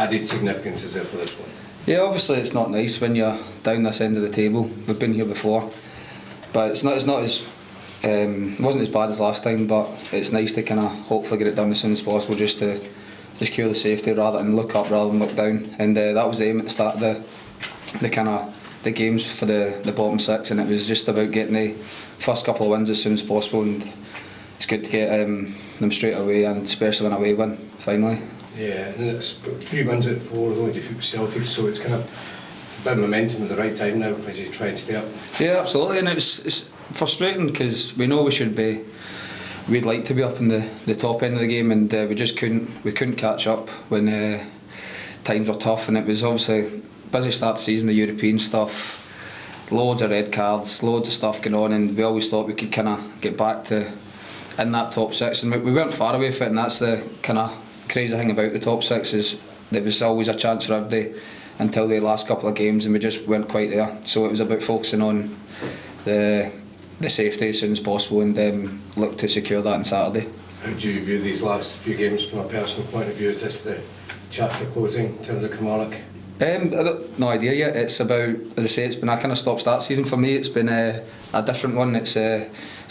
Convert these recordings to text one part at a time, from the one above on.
added significance is there for this one? Yeah, obviously it's not nice when you're down this end of the table. We've been here before, but it wasn't as bad as last time. But it's nice to kind of hopefully get it done as soon as possible, just to secure the safety rather than look up rather than look down. And that was the aim at the start of the games for the bottom six, and it was just about getting the first couple of wins as soon as possible. And it's good to get them straight away, and especially an away win finally. Yeah, and it's 3 wins out of 4, only defeat Celtic, so it's kind of a bit of momentum at the right time now as you try and stay up. Yeah, absolutely, and it's frustrating because we know we'd like to be up in the top end of the game, and we just couldn't catch up when times were tough, and it was obviously busy start of the season, the European stuff, loads of red cards, loads of stuff going on, and we always thought we could kind of get back to in that top six, and we weren't far away from it, and that's the kind of crazy thing about the top six, is there was always a chance for everybody until the last couple of games, and we just weren't quite there. So it was about focusing on the safety as soon as possible, and look to secure that on Saturday. How do you view these last few games from a personal point of view? Is this the chapter closing in terms of Kilmarnock? No idea yet. It's about, as I say, it's been a kind of stop-start season for me. It's been a different one. It's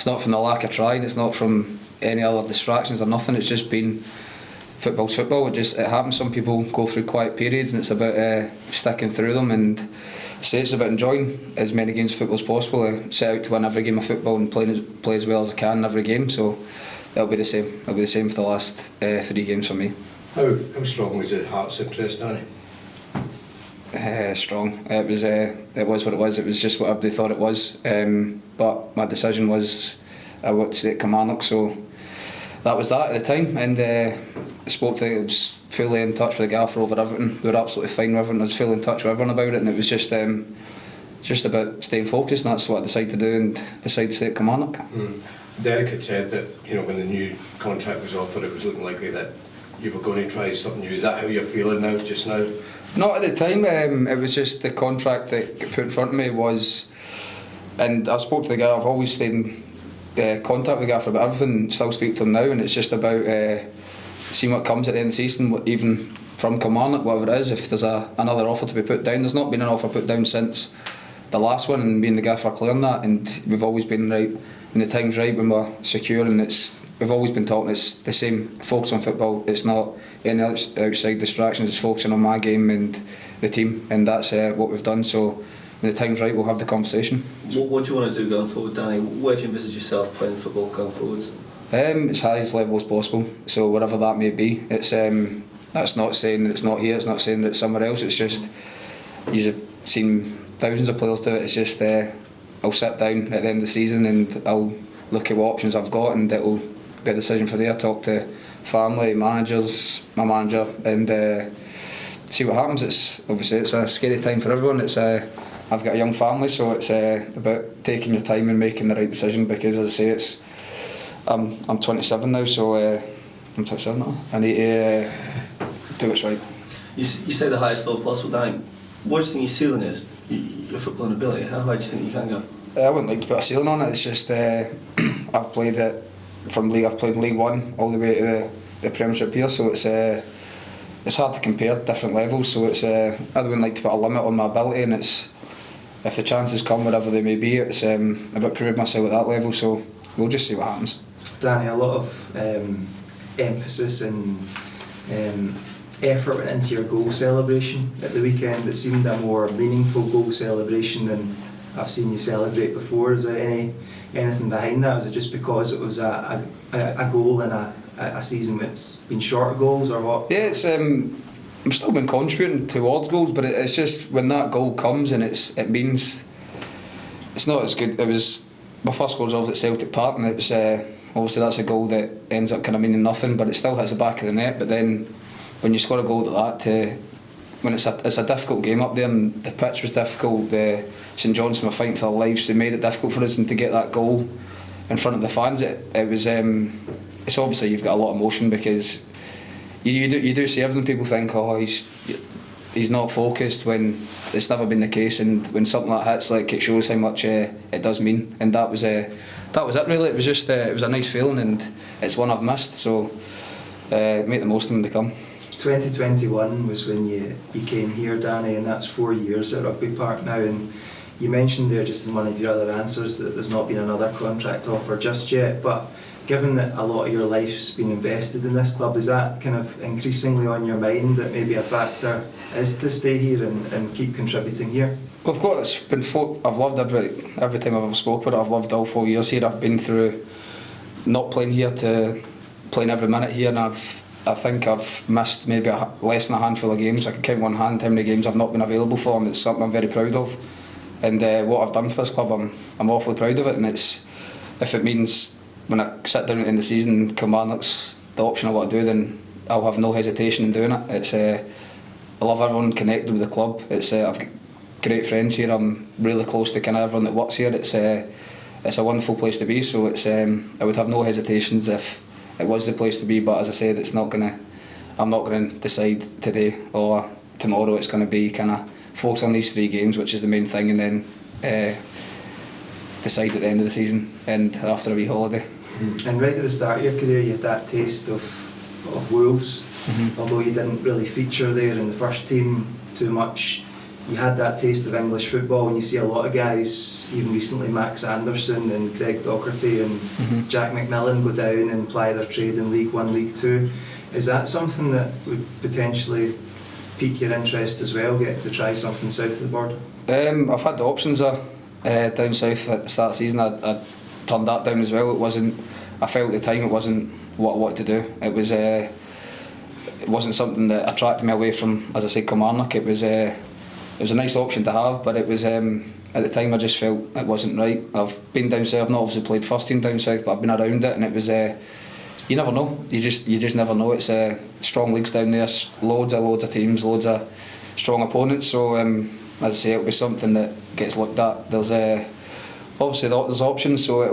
not from the lack of trying, it's not from any other distractions or nothing. It's just been football's football. It happens. Some people go through quiet periods, and it's about sticking through them. And say it's about enjoying as many games of football as possible. I set out to win every game of football and play as well as I can in every game. So it'll be the same. It'll be the same for the last 3 games for me. How strong was the Hearts' interest, Danny? Strong. It was what it was. It was just what they thought it was. But my decision was I wanted to stay at Kilmarnock, so that was that at the time. And I was fully in touch with the gaffer over everything. We were absolutely fine with everything. I was fully in touch with everyone about it, and it was just about staying focused, and that's what I decided to do, and decided to stay at Kilmarnock. Derek had said that when the new contract was offered, it was looking likely that you were going to try something new. Is that how you're feeling now, just now? Not at the time. It was just the contract that got put in front of me was, and I spoke to the guy. I've always stayed in contact with the guy about everything. Still speak to him now, and it's just about seeing what comes at the end of the season, even from Kilmarnock, whatever it is. If there's another offer to be put down, there's not been an offer put down since the last one, and me and the gaffer are clear on that. And we've always been right when the time's right, when we're secure, and we've always been talking. It's the same focus on football. It's not any outside distractions. It's focusing on my game and the team, and that's what we've done. So when the time's right, we'll have the conversation. What do you want to do going forward, Danny? Where do you envisage yourself playing football going forwards? As high as level as possible. So wherever that may be. It's that's not saying that it's not here. It's not saying that it's somewhere else. It's just you've seen thousands of players do it. It's just I'll sit down at the end of the season and I'll look at what options I've got, and it'll be a decision for there. Talk to family, managers, my manager, and see what happens. It's obviously it's a scary time for everyone. I've got a young family, so it's about taking your time and making the right decision, because as I say, I'm 27 now, so I'm 27 now. I need to do what's right. You say the highest level possible, Danny. What do you think your ceiling is? Your footballing ability. How high do you think you can go? I wouldn't like to put a ceiling on it. It's just I've played it from league. I've played League One all the way to the Premiership here, so it's hard to compare different levels. So I wouldn't like to put a limit on my ability, and it's if the chances come, whatever they may be, it's about proving myself at that level. So we'll just see what happens. Danny, a lot of emphasis and effort went into your goal celebration at the weekend. It seemed a more meaningful goal celebration than I've seen you celebrate before. Is there anything behind that? Was it just because it was a goal in a season that's been short of goals, or what? Yeah, it's I've still been contributing towards goals, but it's just when that goal comes and it means it's not as good. It was my first goal was at Celtic Park, and it was obviously that's a goal that ends up kind of meaning nothing, but it still hits the back of the net. But then when you score a goal like that, when it's a difficult game up there, and the pitch was difficult, the St Johnstone were fighting for their lives, so they made it difficult for us, and to get that goal in front of the fans, it was it's obviously you've got a lot of emotion, because you do see everything. People think, oh, he's not focused, when it's never been the case, and when something like that hits, like, it shows how much it does mean. And that was it really. It was just it was a nice feeling, and it's one I've missed, so make the most of them to come. 2021 was when you came here, Danny, and that's 4 years at Rugby Park now. And you mentioned there just in one of your other answers that there's not been another contract offer just yet, but given that a lot of your life's been invested in this club, is that kind of increasingly on your mind that maybe a factor is to stay here and keep contributing here? Well, I've loved every time I've ever spoke with it. I've loved all 4 years here. I've been through not playing here to playing every minute here, and I think I've missed maybe less than a handful of games. I can count one hand how many games I've not been available for, and it's something I'm very proud of. And what I've done for this club, I'm awfully proud of it. And if it means when I sit down at the end of the season, Kilmarnock's the option I want to do, then I'll have no hesitation in doing it. I love everyone connected with the club. I've got great friends here. I'm really close to kind of everyone that works here. It's a wonderful place to be. So I would have no hesitations if it was the place to be. But as I said, I'm not going to decide today or tomorrow. It's going to be kind of focus on these 3 games, which is the main thing, and then decide at the end of the season and after a wee holiday. And right at the start of your career, you had that taste of Wolves, although you didn't really feature there in the first team too much. You had that taste of English football, and you see a lot of guys, even recently Max Anderson and Greg Docherty and Jack McMillan, go down and ply their trade in League 1, League 2. Is that something that would potentially pique your interest as well, get to try something south of the border? I've had the options down south at the start of the season. I turned that down as well. I felt at the time it wasn't what I wanted to do. It wasn't something that attracted me away from, as I say, Kilmarnock. It was a nice option to have, but it was at the time I just felt it wasn't right. I've been down south. I've not obviously played first team down south, but I've been around it, and it was you never know. You just never know. It's strong leagues down there, loads of teams, loads of strong opponents. So as I say, it'll be something that gets looked at. There's obviously there's options, so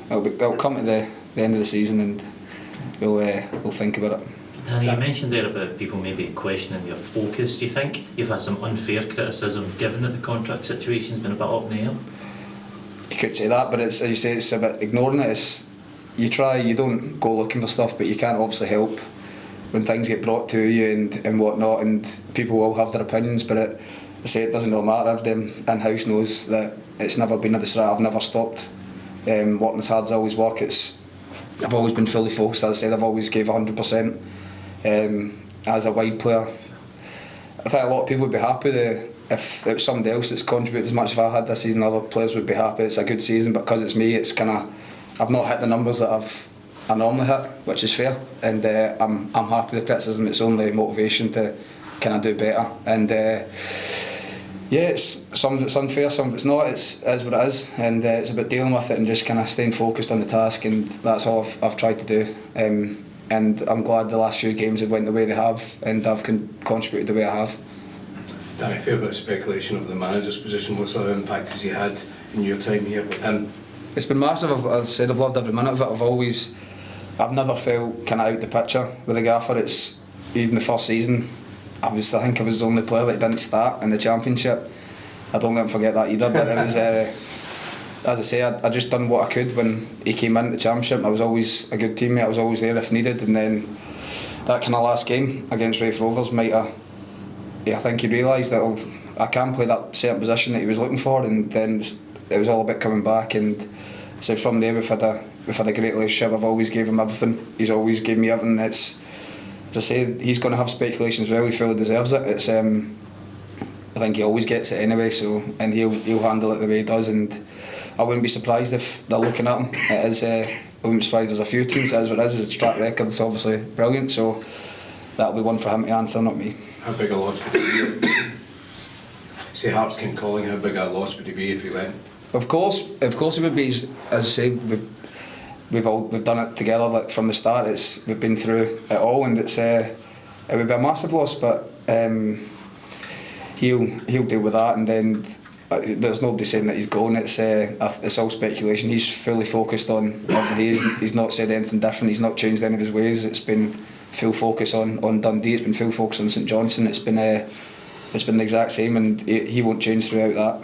it'll come to the end of the season, and we'll think about it. Danny, you mentioned there about people maybe questioning your focus. Do you think you've had some unfair criticism given that the contract situation's been a bit up in the air? You could say that, but as you say, it's about ignoring it. You don't go looking for stuff, but you can't obviously help when things get brought to you and whatnot, and people will have their opinions, but I say it doesn't really matter. Everyone in-house knows that it's never been a distract. I've never stopped working as hard as I always work. I've always been fully focused. As I said, I've always gave 100%. As a wide player, I think a lot of people would be happy if it was somebody else that's contributed as much as I had this season. Other players would be happy. It's a good season, but because it's me, it's kind of I've not hit the numbers that I normally hit, which is fair, and I'm happy with the criticism. It's only motivation to kind of do better, and some of it's unfair, some of it's not. It is what it is, and it's about dealing with it and just kind of staying focused on the task, and that's all I've tried to do. And I'm glad the last few games have went the way they have, and I've contributed the way I have. Danny, a fair bit of speculation of the manager's position. What sort of impact has he had in your time here with him? It's been massive. As I said, I've loved every minute of it. I've never felt kind of out the picture with the gaffer. It's even the first season. I think I was the only player that didn't start in the championship. I don't let him forget that either. But it was, as I say, I just done what I could when he came into the championship. I was always a good teammate. I was always there if needed. And then that kind of last game against Raith Rovers I think he realised that I can play that certain position that he was looking for. And then it was all about coming back. And so from there we've had a great relationship. I've always gave him everything. He's always gave me everything. As I say, he's going to have speculation as well. He fully deserves it. It's I think he always gets it anyway. So and he'll handle it the way he does. And I wouldn't be surprised if they're looking at him. It is. I wouldn't be surprised. There's a few teams. It is what it is. His track record's obviously brilliant. So that'll be one for him to answer, not me. How big a loss would it be? Say Hearts came calling. How big a loss would it be if he went? Of course it would be. As I say, we've done it together like from the start. We've been through it all, and it would be a massive loss. But he'll deal with that, and then there's nobody saying that he's going. It's all speculation. He's fully focused on everything. He's not said anything different. He's not changed any of his ways. It's been full focus on Dundee. It's been full focus on St Johnstone. It's been the exact same, and he won't change throughout that.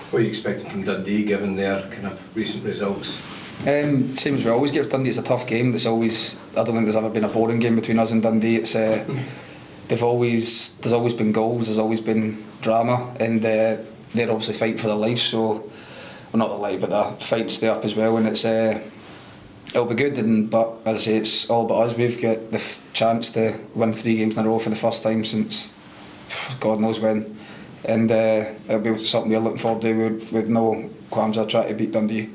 What are you expecting from Dundee, given their kind of recent results? Same as we always give Dundee. It's a tough game. I don't think there's ever been a boring game between us and Dundee. there's always been goals, there's always been drama, and they're obviously fighting for their life. So, well, not their life, but they're fighting to stay up as well. And it'll be good. But as I say, it's all about us. We've got the chance to win 3 games in a row for the first time since God knows when, and it'll be something we're looking forward to. With no qualms of trying to beat Dundee.